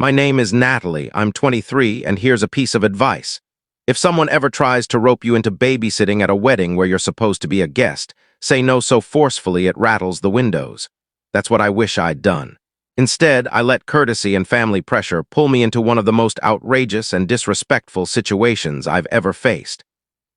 My name is Natalie, I'm 23, and here's a piece of advice. If someone ever tries to rope you into babysitting at a wedding where you're supposed to be a guest, say no so forcefully it rattles the windows. That's what I wish I'd done. Instead, I let courtesy and family pressure pull me into one of the most outrageous and disrespectful situations I've ever faced.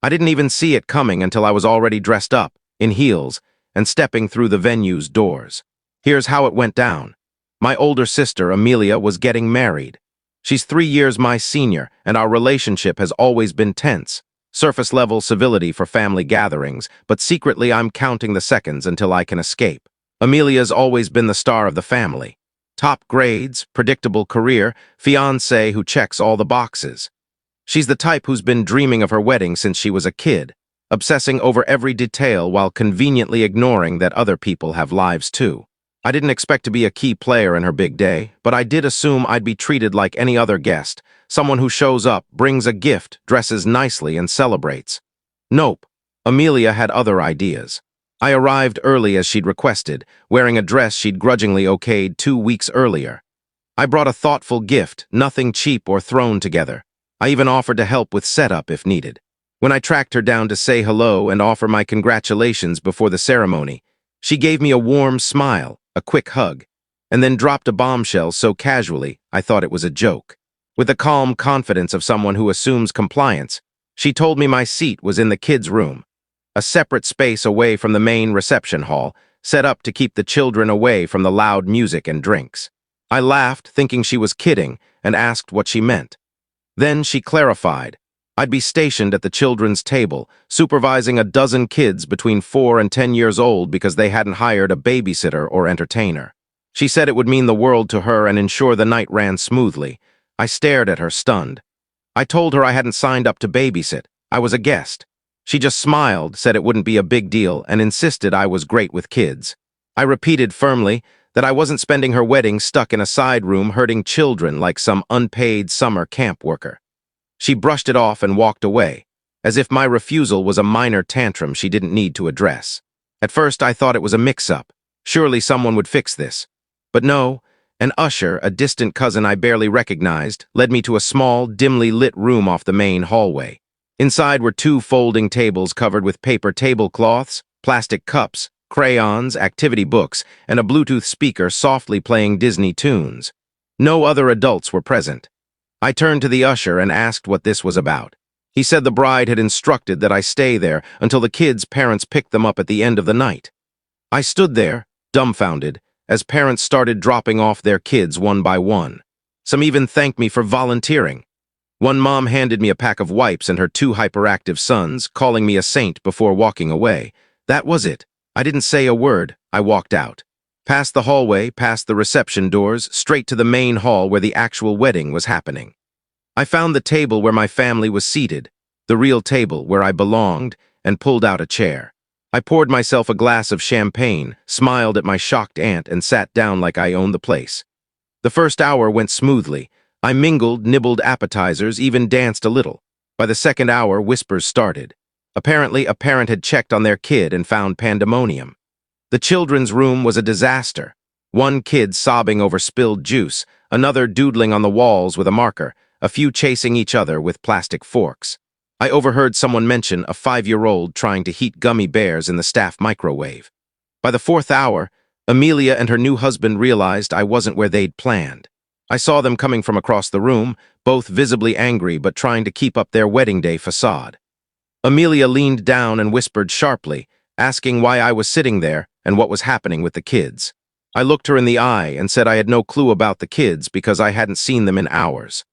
I didn't even see it coming until I was already dressed up, in heels, and stepping through the venue's doors. Here's how it went down. My older sister, Amelia, was getting married. She's 3 years my senior, and our relationship has always been tense. Surface-level civility for family gatherings, but secretly I'm counting the seconds until I can escape. Amelia's always been the star of the family. Top grades, predictable career, fiancé who checks all the boxes. She's the type who's been dreaming of her wedding since she was a kid, obsessing over every detail while conveniently ignoring that other people have lives too. I didn't expect to be a key player in her big day, but I did assume I'd be treated like any other guest, someone who shows up, brings a gift, dresses nicely, and celebrates. Nope. Amelia had other ideas. I arrived early as she'd requested, wearing a dress she'd grudgingly okayed 2 weeks earlier. I brought a thoughtful gift, nothing cheap or thrown together. I even offered to help with setup if needed. When I tracked her down to say hello and offer my congratulations before the ceremony, she gave me a warm smile, a quick hug, and then dropped a bombshell so casually I thought it was a joke. With the calm confidence of someone who assumes compliance, she told me my seat was in the kids' room, a separate space away from the main reception hall, set up to keep the children away from the loud music and drinks. I laughed, thinking she was kidding, and asked what she meant. Then she clarified. I'd be stationed at the children's table, supervising a dozen kids between 4 and 10 years old because they hadn't hired a babysitter or entertainer. She said it would mean the world to her and ensure the night ran smoothly. I stared at her, stunned. I told her I hadn't signed up to babysit. I was a guest. She just smiled, said it wouldn't be a big deal, and insisted I was great with kids. I repeated firmly that I wasn't spending her wedding stuck in a side room hurting children like some unpaid summer camp worker. She brushed it off and walked away, as if my refusal was a minor tantrum she didn't need to address. At first, I thought it was a mix-up. Surely someone would fix this. But no, an usher, a distant cousin I barely recognized, led me to a small, dimly lit room off the main hallway. Inside were 2 folding tables covered with paper tablecloths, plastic cups, crayons, activity books, and a Bluetooth speaker softly playing Disney tunes. No other adults were present. I turned to the usher and asked what this was about. He said the bride had instructed that I stay there until the kids' parents picked them up at the end of the night. I stood there, dumbfounded, as parents started dropping off their kids one by one. Some even thanked me for volunteering. One mom handed me a pack of wipes and her 2 hyperactive sons, calling me a saint before walking away. That was it. I didn't say a word. I walked out. Past the hallway, past the reception doors, straight to the main hall where the actual wedding was happening. I found the table where my family was seated, the real table where I belonged, and pulled out a chair. I poured myself a glass of champagne, smiled at my shocked aunt, and sat down like I owned the place. The first hour went smoothly. I mingled, nibbled appetizers, even danced a little. By the second hour, whispers started. Apparently, a parent had checked on their kid and found pandemonium. The children's room was a disaster. One kid sobbing over spilled juice, another doodling on the walls with a marker, a few chasing each other with plastic forks. I overheard someone mention a 5-year-old trying to heat gummy bears in the staff microwave. By the 4th hour, Amelia and her new husband realized I wasn't where they'd planned. I saw them coming from across the room, both visibly angry but trying to keep up their wedding day facade. Amelia leaned down and whispered sharply, asking why I was sitting there and what was happening with the kids. I looked her in the eye and said I had no clue about the kids because I hadn't seen them in hours.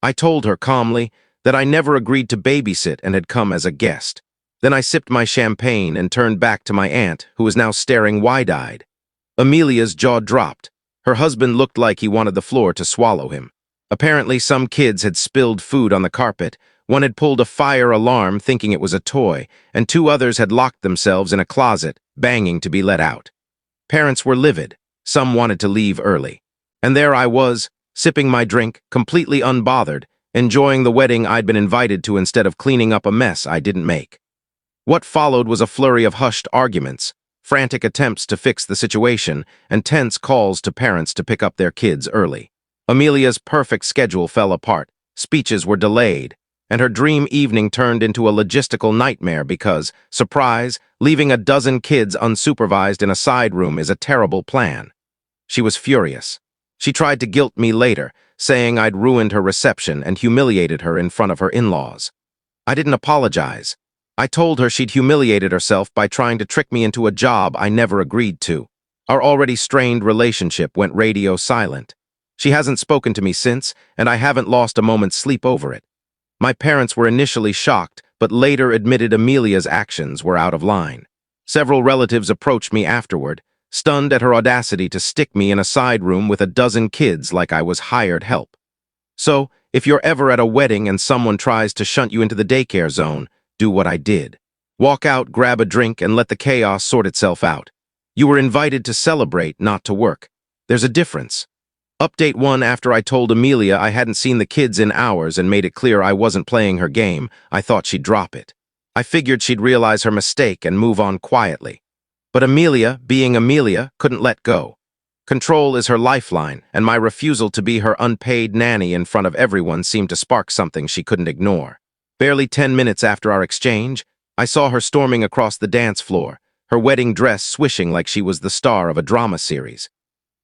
I told her calmly that I never agreed to babysit and had come as a guest. Then I sipped my champagne and turned back to my aunt, who was now staring wide-eyed. Amelia's jaw dropped. Her husband looked like he wanted the floor to swallow him. Apparently, some kids had spilled food on the carpet. One had pulled a fire alarm thinking it was a toy, and 2 others had locked themselves in a closet, banging to be let out. Parents were livid. Some wanted to leave early. And there I was, sipping my drink, completely unbothered, enjoying the wedding I'd been invited to instead of cleaning up a mess I didn't make. What followed was a flurry of hushed arguments, frantic attempts to fix the situation, and tense calls to parents to pick up their kids early. Amelia's perfect schedule fell apart, speeches were delayed, and her dream evening turned into a logistical nightmare because, surprise, leaving a dozen kids unsupervised in a side room is a terrible plan. She was furious. She tried to guilt me later, saying I'd ruined her reception and humiliated her in front of her in-laws. I didn't apologize. I told her she'd humiliated herself by trying to trick me into a job I never agreed to. Our already strained relationship went radio silent. She hasn't spoken to me since, and I haven't lost a moment's sleep over it. My parents were initially shocked, but later admitted Amelia's actions were out of line. Several relatives approached me afterward, stunned at her audacity to stick me in a side room with a dozen kids like I was hired help. So, if you're ever at a wedding and someone tries to shunt you into the daycare zone, do what I did. Walk out, grab a drink, and let the chaos sort itself out. You were invited to celebrate, not to work. There's a difference. Update 1. After I told Amelia I hadn't seen the kids in hours and made it clear I wasn't playing her game, I thought she'd drop it. I figured she'd realize her mistake and move on quietly. But Amelia, being Amelia, couldn't let go. Control is her lifeline, and my refusal to be her unpaid nanny in front of everyone seemed to spark something she couldn't ignore. Barely 10 minutes after our exchange, I saw her storming across the dance floor, her wedding dress swishing like she was the star of a drama series.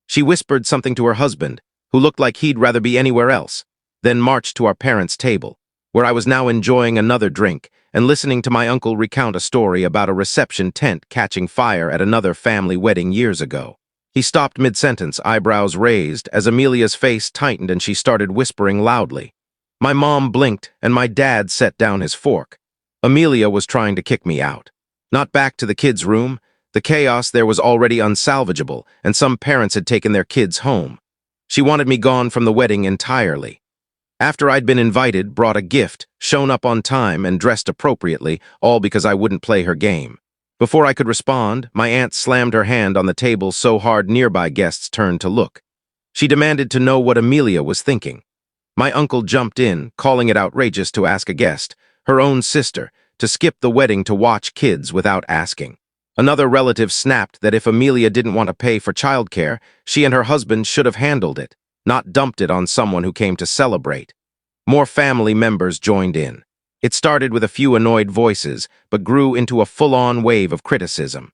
She whispered something to her husband, who looked like he'd rather be anywhere else, then marched to our parents' table, where I was now enjoying another drink and listening to my uncle recount a story about a reception tent catching fire at another family wedding years ago. He stopped mid-sentence, eyebrows raised, as Amelia's face tightened and she started whispering loudly. My mom blinked, and my dad set down his fork. Amelia was trying to kick me out. Not back to the kids' room. The chaos there was already unsalvageable, and some parents had taken their kids home. She wanted me gone from the wedding entirely. After I'd been invited, brought a gift, shown up on time, and dressed appropriately, all because I wouldn't play her game. Before I could respond, my aunt slammed her hand on the table so hard nearby guests turned to look. She demanded to know what Amelia was thinking. My uncle jumped in, calling it outrageous to ask a guest, her own sister, to skip the wedding to watch kids without asking. Another relative snapped that if Amelia didn't want to pay for childcare, she and her husband should have handled it, not dumped it on someone who came to celebrate. More family members joined in. It started with a few annoyed voices, but grew into a full-on wave of criticism.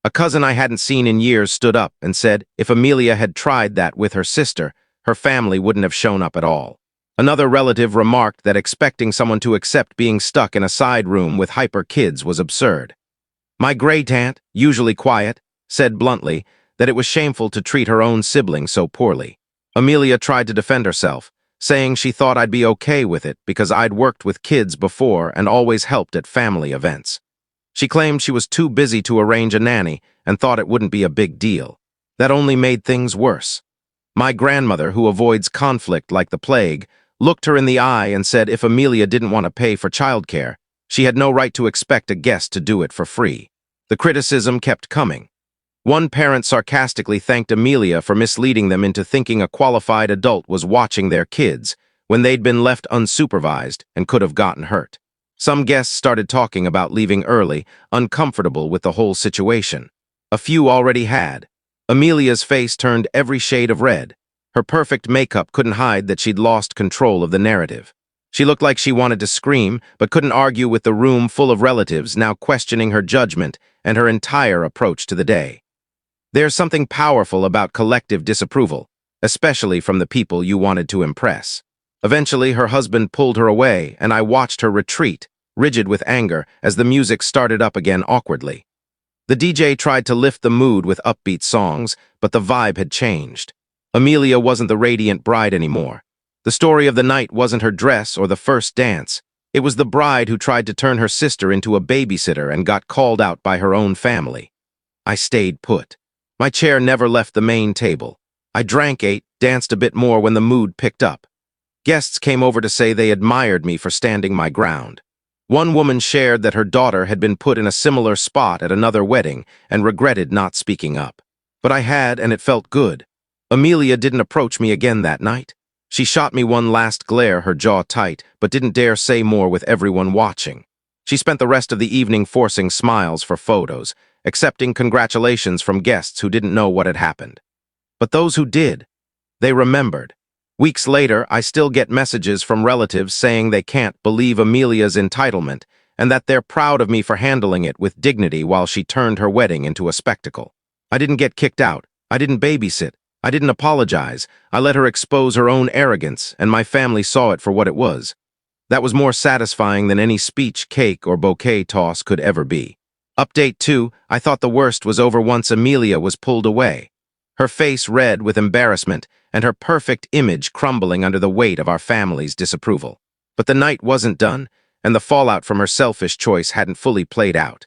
A cousin I hadn't seen in years stood up and said if Amelia had tried that with her sister, her family wouldn't have shown up at all. Another relative remarked that expecting someone to accept being stuck in a side room with hyper kids was absurd. My great-aunt, usually quiet, said bluntly that it was shameful to treat her own sibling so poorly. Amelia tried to defend herself, saying she thought I'd be okay with it because I'd worked with kids before and always helped at family events. She claimed she was too busy to arrange a nanny and thought it wouldn't be a big deal. That only made things worse. My grandmother, who avoids conflict like the plague, looked her in the eye and said if Amelia didn't want to pay for childcare, she had no right to expect a guest to do it for free. The criticism kept coming. One parent sarcastically thanked Amelia for misleading them into thinking a qualified adult was watching their kids when they'd been left unsupervised and could have gotten hurt. Some guests started talking about leaving early, uncomfortable with the whole situation. A few already had. Amelia's face turned every shade of red. Her perfect makeup couldn't hide that she'd lost control of the narrative. She looked like she wanted to scream, but couldn't argue with the room full of relatives now questioning her judgment and her entire approach to the day. There's something powerful about collective disapproval, especially from the people you wanted to impress. Eventually, her husband pulled her away, and I watched her retreat, rigid with anger, as the music started up again awkwardly. The DJ tried to lift the mood with upbeat songs, but the vibe had changed. Amelia wasn't the radiant bride anymore. The story of the night wasn't her dress or the first dance. It was the bride who tried to turn her sister into a babysitter and got called out by her own family. I stayed put. My chair never left the main table. I drank, ate, danced a bit more when the mood picked up. Guests came over to say they admired me for standing my ground. One woman shared that her daughter had been put in a similar spot at another wedding and regretted not speaking up. But I had, and it felt good. Amelia didn't approach me again that night. She shot me one last glare, her jaw tight, but didn't dare say more with everyone watching. She spent the rest of the evening forcing smiles for photos, accepting congratulations from guests who didn't know what had happened. But those who did, they remembered. Weeks later, I still get messages from relatives saying they can't believe Amelia's entitlement and that they're proud of me for handling it with dignity while she turned her wedding into a spectacle. I didn't get kicked out. I didn't babysit. I didn't apologize. I let her expose her own arrogance, and my family saw it for what it was. That was more satisfying than any speech, cake, or bouquet toss could ever be. Update 2, I thought the worst was over once Amelia was pulled away. Her face red with embarrassment, and her perfect image crumbling under the weight of our family's disapproval. But the night wasn't done, and the fallout from her selfish choice hadn't fully played out.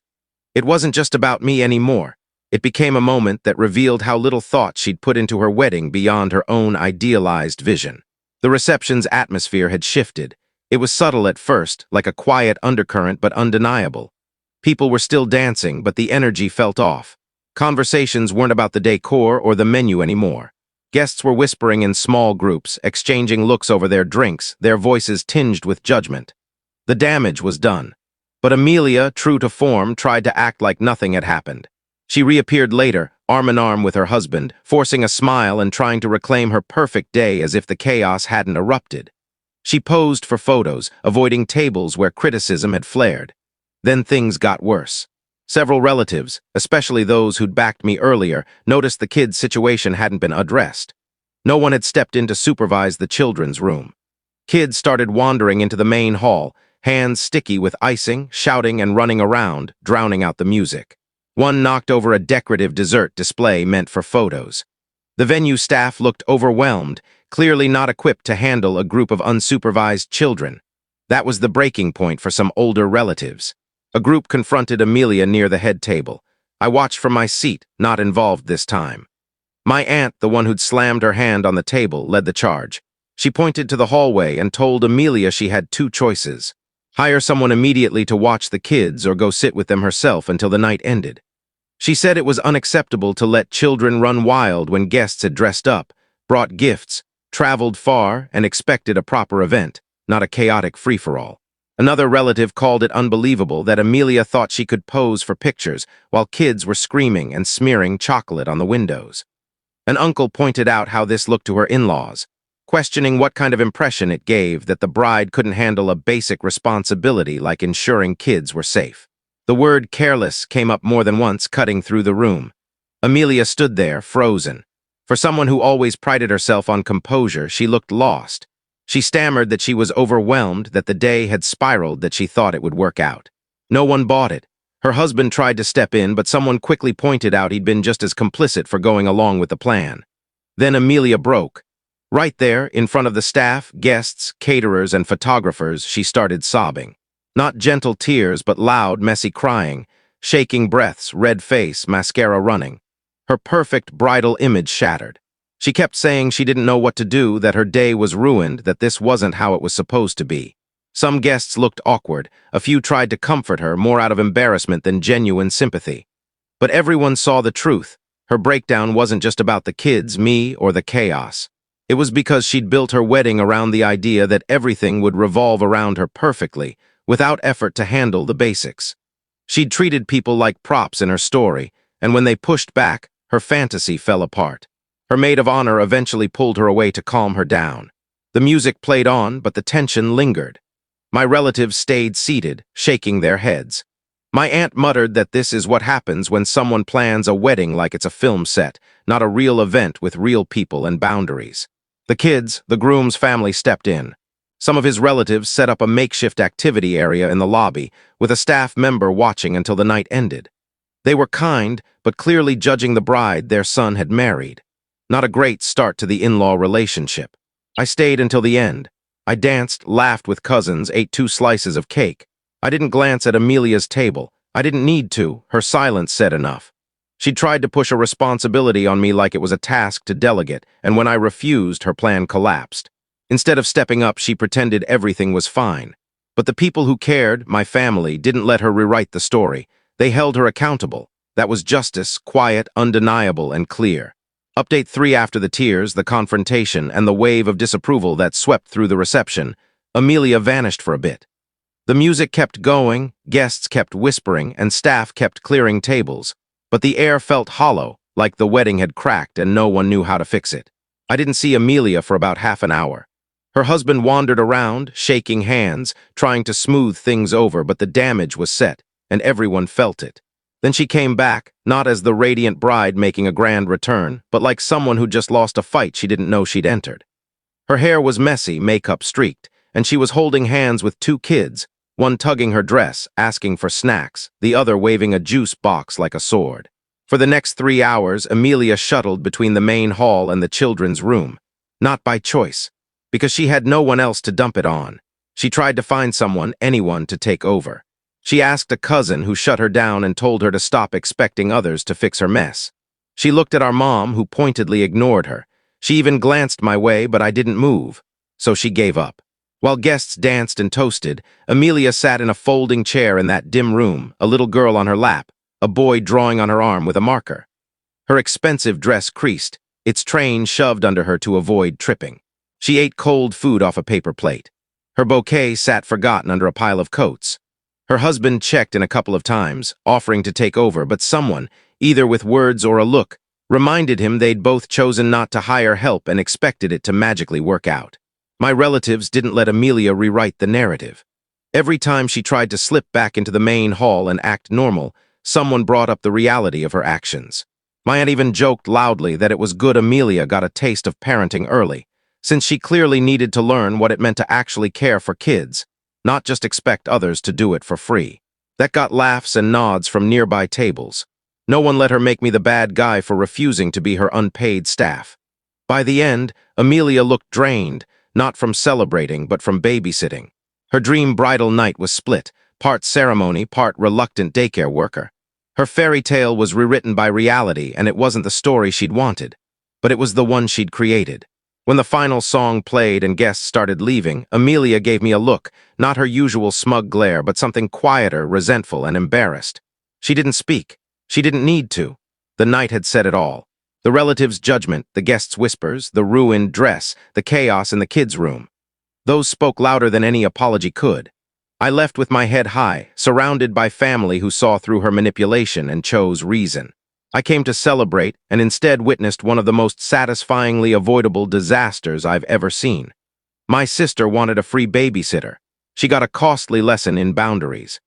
It wasn't just about me anymore. It became a moment that revealed how little thought she'd put into her wedding beyond her own idealized vision. The reception's atmosphere had shifted. It was subtle at first, like a quiet undercurrent but undeniable. People were still dancing, but the energy felt off. Conversations weren't about the decor or the menu anymore. Guests were whispering in small groups, exchanging looks over their drinks, their voices tinged with judgment. The damage was done. But Amelia, true to form, tried to act like nothing had happened. She reappeared later, arm in arm with her husband, forcing a smile and trying to reclaim her perfect day as if the chaos hadn't erupted. She posed for photos, avoiding tables where criticism had flared. Then things got worse. Several relatives, especially those who'd backed me earlier, noticed the kids' situation hadn't been addressed. No one had stepped in to supervise the children's room. Kids started wandering into the main hall, hands sticky with icing, shouting and running around, drowning out the music. One knocked over a decorative dessert display meant for photos. The venue staff looked overwhelmed, clearly not equipped to handle a group of unsupervised children. That was the breaking point for some older relatives. A group confronted Amelia near the head table. I watched from my seat, not involved this time. My aunt, the one who'd slammed her hand on the table, led the charge. She pointed to the hallway and told Amelia she had two choices: hire someone immediately to watch the kids or go sit with them herself until the night ended. She said it was unacceptable to let children run wild when guests had dressed up, brought gifts, traveled far, and expected a proper event, not a chaotic free-for-all. Another relative called it unbelievable that Amelia thought she could pose for pictures while kids were screaming and smearing chocolate on the windows. An uncle pointed out how this looked to her in-laws, questioning what kind of impression it gave that the bride couldn't handle a basic responsibility like ensuring kids were safe. The word careless came up more than once, cutting through the room. Amelia stood there, frozen. For someone who always prided herself on composure, she looked lost. She stammered that she was overwhelmed, that the day had spiraled, that she thought it would work out. No one bought it. Her husband tried to step in, but someone quickly pointed out he'd been just as complicit for going along with the plan. Then Amelia broke. Right there, in front of the staff, guests, caterers, and photographers, she started sobbing. Not gentle tears, but loud, messy crying, shaking breaths, red face, mascara running. Her perfect bridal image shattered. She kept saying she didn't know what to do, that her day was ruined, that this wasn't how it was supposed to be. Some guests looked awkward. A few tried to comfort her, more out of embarrassment than genuine sympathy. But everyone saw the truth. Her breakdown wasn't just about the kids, me, or the chaos. It was because she'd built her wedding around the idea that everything would revolve around her perfectly, without effort to handle the basics. She'd treated people like props in her story, and when they pushed back, her fantasy fell apart. Her maid of honor eventually pulled her away to calm her down. The music played on, but the tension lingered. My relatives stayed seated, shaking their heads. My aunt muttered that this is what happens when someone plans a wedding like it's a film set, not a real event with real people and boundaries. The kids, the groom's family, stepped in. Some of his relatives set up a makeshift activity area in the lobby, with a staff member watching until the night ended. They were kind, but clearly judging the bride their son had married. Not a great start to the in-law relationship. I stayed until the end. I danced, laughed with cousins, ate 2 slices of cake. I didn't glance at Amelia's table. I didn't need to. Her silence said enough. She tried to push a responsibility on me like it was a task to delegate, and when I refused, her plan collapsed. Instead of stepping up, she pretended everything was fine. But the people who cared, my family, didn't let her rewrite the story. They held her accountable. That was justice, quiet, undeniable, and clear. Update 3: after the tears, the confrontation, and the wave of disapproval that swept through the reception, Amelia vanished for a bit. The music kept going, guests kept whispering, and staff kept clearing tables. But the air felt hollow, like the wedding had cracked and no one knew how to fix it. I didn't see Amelia for about half an hour. Her husband wandered around, shaking hands, trying to smooth things over, but the damage was set, and everyone felt it. Then she came back, not as the radiant bride making a grand return, but like someone who just lost a fight she didn't know she'd entered. Her hair was messy, makeup streaked, and she was holding hands with two kids, one tugging her dress, asking for snacks, the other waving a juice box like a sword. For the next 3 hours, Amelia shuttled between the main hall and the children's room. Not by choice, because she had no one else to dump it on. She tried to find someone, anyone, to take over. She asked a cousin who shut her down and told her to stop expecting others to fix her mess. She looked at our mom, who pointedly ignored her. She even glanced my way, but I didn't move, so she gave up. While guests danced and toasted, Amelia sat in a folding chair in that dim room, a little girl on her lap, a boy drawing on her arm with a marker. Her expensive dress creased, its train shoved under her to avoid tripping. She ate cold food off a paper plate. Her bouquet sat forgotten under a pile of coats. Her husband checked in a couple of times, offering to take over, but someone, either with words or a look, reminded him they'd both chosen not to hire help and expected it to magically work out. My relatives didn't let Amelia rewrite the narrative. Every time she tried to slip back into the main hall and act normal, someone brought up the reality of her actions. My aunt even joked loudly that it was good Amelia got a taste of parenting early, since she clearly needed to learn what it meant to actually care for kids, not just expect others to do it for free. That got laughs and nods from nearby tables. No one let her make me the bad guy for refusing to be her unpaid staff. By the end, Amelia looked drained, not from celebrating, but from babysitting. Her dream bridal night was split, part ceremony, part reluctant daycare worker. Her fairy tale was rewritten by reality, and it wasn't the story she'd wanted, but it was the one she'd created. When the final song played and guests started leaving, Amelia gave me a look, not her usual smug glare, but something quieter, resentful, and embarrassed. She didn't speak. She didn't need to. The night had said it all. The relatives' judgment, the guests' whispers, the ruined dress, the chaos in the kids' room. Those spoke louder than any apology could. I left with my head high, surrounded by family who saw through her manipulation and chose reason. I came to celebrate and instead witnessed one of the most satisfyingly avoidable disasters I've ever seen. My sister wanted a free babysitter. She got a costly lesson in boundaries.